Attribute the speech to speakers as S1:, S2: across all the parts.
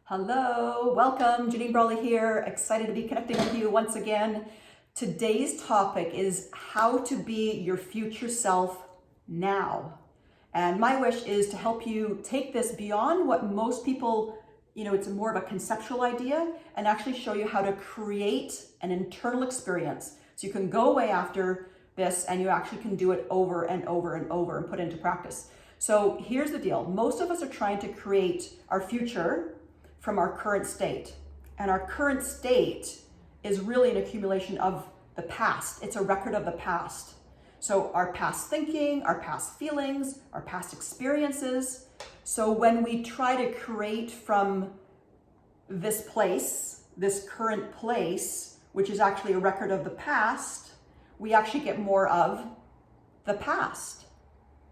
S1: Hello, welcome. Janine Brawley here. Excited to be connecting with you once again. Today's topic is how to be your future self now. And my wish is to help you take this beyond what most people, it's more of a conceptual idea, and actually show you how to create an internal experience. So you can go away after this and you actually can do it over and over and over and put it into practice. So here's the deal. Most of us are trying to create our future from our current state. And our current state is really an accumulation of the past. It's a record of the past. So our past thinking, our past feelings, our past experiences. So when we try to create from this place, this current place, which is actually a record of the past, we actually get more of the past,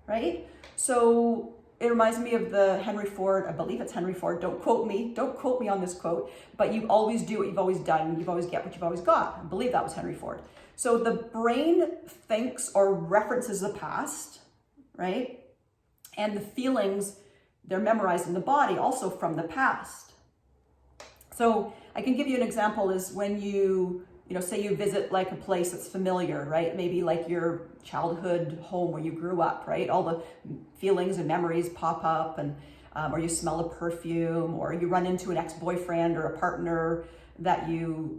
S1: right? So it reminds me of the Henry Ford, I believe it's Henry Ford, don't quote me on this quote, but you always do what you've always done, you always get what you've always got. I believe that was Henry Ford. So the brain thinks or references the past, right? And the feelings, they're memorized in the body also from the past. So I can give you an example is when say you visit like a place that's familiar, right? Maybe like your childhood home where you grew up, right? All the feelings and memories pop up, and or you smell a perfume, or you run into an ex-boyfriend or a partner that you're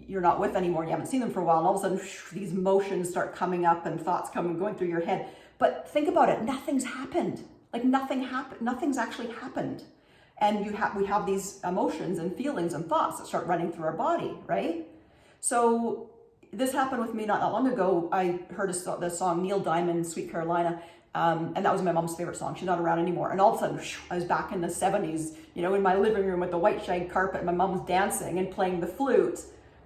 S1: not with anymore. You haven't seen them for a while, and all of a sudden these emotions start coming up and thoughts going through your head. But think about it, nothing's happened. Like nothing's actually happened. And we have these emotions and feelings and thoughts that start running through our body, right? So this happened with me not that long ago. I heard the song Neil Diamond, Sweet Carolina, and that was my mom's favorite song. She's not around anymore. And all of a sudden, I was back in the 70s, in my living room with the white shag carpet, and my mom was dancing and playing the flute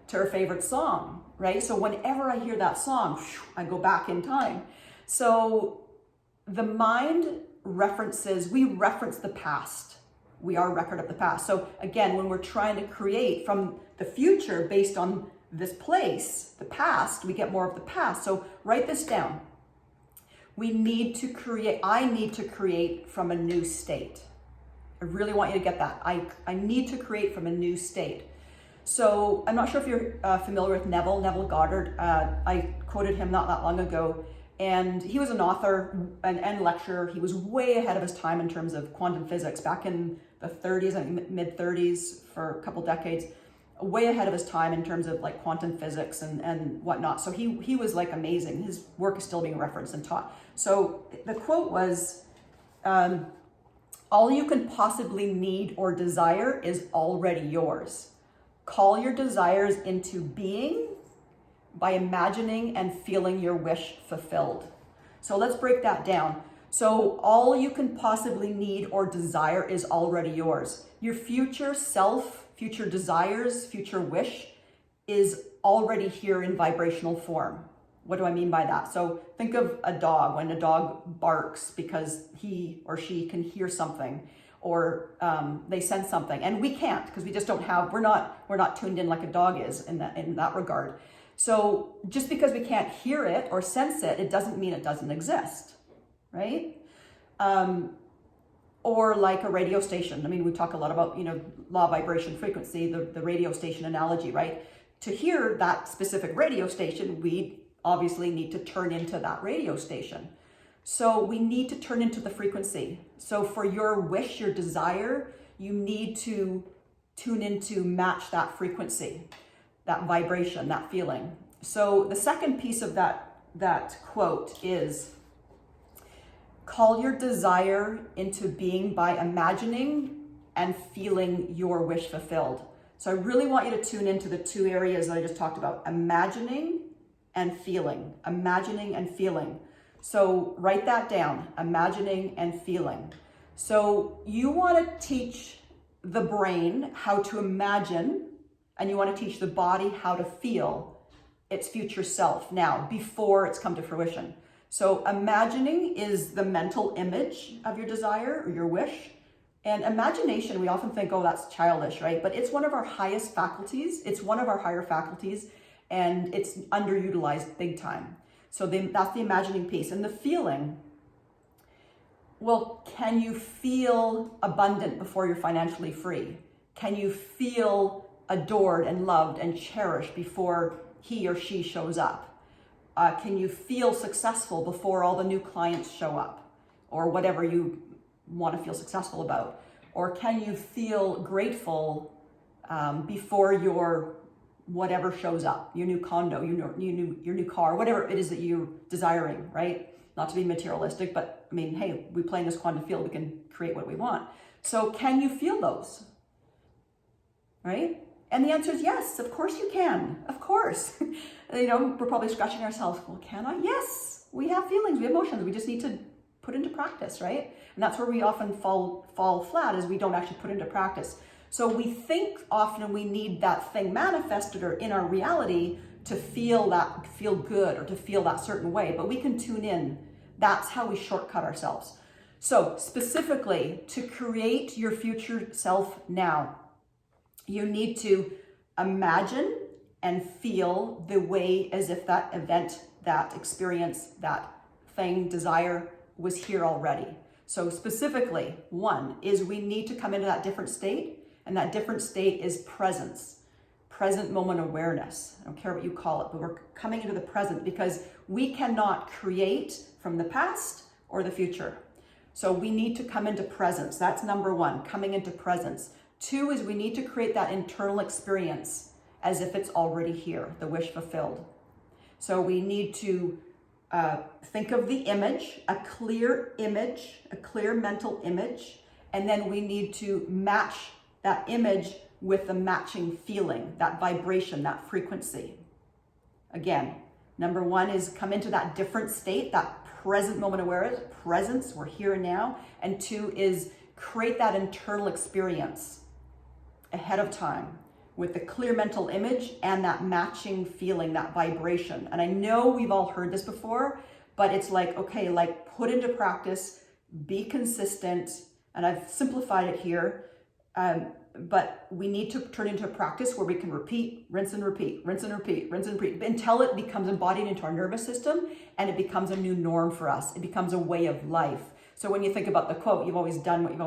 S1: to her favorite song, right? So whenever I hear that song, I go back in time. So the mind we reference the past. We are a record of the past. So again, when we're trying to create from the future based on this place, the past, we get more of the past. So write this down. I need to create from a new state. I really want you to get that. I need to create from a new state. So I'm not sure if you're familiar with Neville Goddard. I quoted him not that long ago. And he was an author and lecturer. He was way ahead of his time in terms of quantum physics back in the 30s, I think mid 30s for a couple decades, way ahead of his time in terms of like quantum physics and whatnot. So he was like amazing. His work is still being referenced and taught. So the quote was, all you can possibly need or desire is already yours. Call your desires into being by imagining and feeling your wish fulfilled. So let's break that down. So all you can possibly need or desire is already yours. Your future self, future desires, future wish is already here in vibrational form. What do I mean by that? So think of a dog, when a dog barks because he or she can hear something, or they sense something, and we can't because we just don't have, we're not tuned in like a dog is in that regard. So just because we can't hear it or sense it, it doesn't mean it doesn't exist, right? Or like a radio station. I mean, we talk a lot about, law of vibration frequency, the radio station analogy, right? To hear that specific radio station, we obviously need to turn into that radio station. So we need to turn into the frequency. So for your wish, your desire, you need to tune into match that frequency, that vibration, that feeling. So the second piece of that quote is, call your desire into being by imagining and feeling your wish fulfilled. So I really want you to tune into the two areas that I just talked about, imagining and feeling, imagining and feeling. So write that down, imagining and feeling. So you want to teach the brain how to imagine, and you want to teach the body how to feel its future self now, before it's come to fruition. So imagining is the mental image of your desire or your wish. And imagination, we often think, oh, that's childish, right? But it's one of our highest faculties. It's one of our higher faculties, and it's underutilized big time. So that's the imagining piece. And the feeling, Well, can you feel abundant before you're financially free? Can you feel adored and loved and cherished before he or she shows up? Can you feel successful before all the new clients show up, or whatever you want to feel successful about? Or can you feel grateful before your whatever shows up, your new condo, your new car, whatever it is that you're desiring, right? Not to be materialistic, but I mean, hey, we play in this quantum field, we can create what we want. So can you feel those, right? And the answer is yes, of course you can, of course. We're probably scratching ourselves, well, can I? Yes, we have feelings, we have emotions, we just need to put into practice, right? And that's where we often fall flat, is we don't actually put into practice. So we think often we need that thing manifested or in our reality to feel good or to feel that certain way, but we can tune in. That's how we shortcut ourselves. So specifically, to create your future self now, you need to imagine and feel the way as if that event, that experience, that thing, desire was here already. So specifically, one is we need to come into that different state, and that different state is presence, present moment awareness. I don't care what you call it, but we're coming into the present because we cannot create from the past or the future. So we need to come into presence. That's number one, coming into presence. Two is we need to create that internal experience as if it's already here, the wish fulfilled. So we need to think of the image, a clear mental image, and then we need to match that image with the matching feeling, that vibration, that frequency. Again, number one is come into that different state, that present moment awareness, presence, we're here and now. And two is create that internal experience ahead of time with the clear mental image and that matching feeling, that vibration. And I know we've all heard this before, but it's like, okay, like put into practice, be consistent. And I've simplified it here. But we need to turn into a practice where we can repeat, rinse and repeat, rinse and repeat, rinse and repeat, until it becomes embodied into our nervous system and it becomes a new norm for us. It becomes a way of life. So when you think about the quote, you always do what you've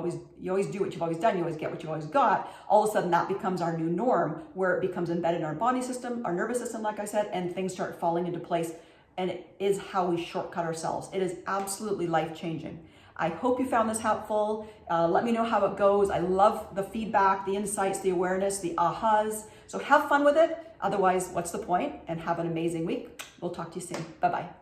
S1: always done, you always get what you've always got, all of a sudden that becomes our new norm, where it becomes embedded in our body system, our nervous system, like I said, and things start falling into place. And it is how we shortcut ourselves. It is absolutely life-changing. I hope you found this helpful. Let me know how it goes. I love the feedback, the insights, the awareness, the ahas. So have fun with it. Otherwise, what's the point? And have an amazing week. We'll talk to you soon. Bye-bye.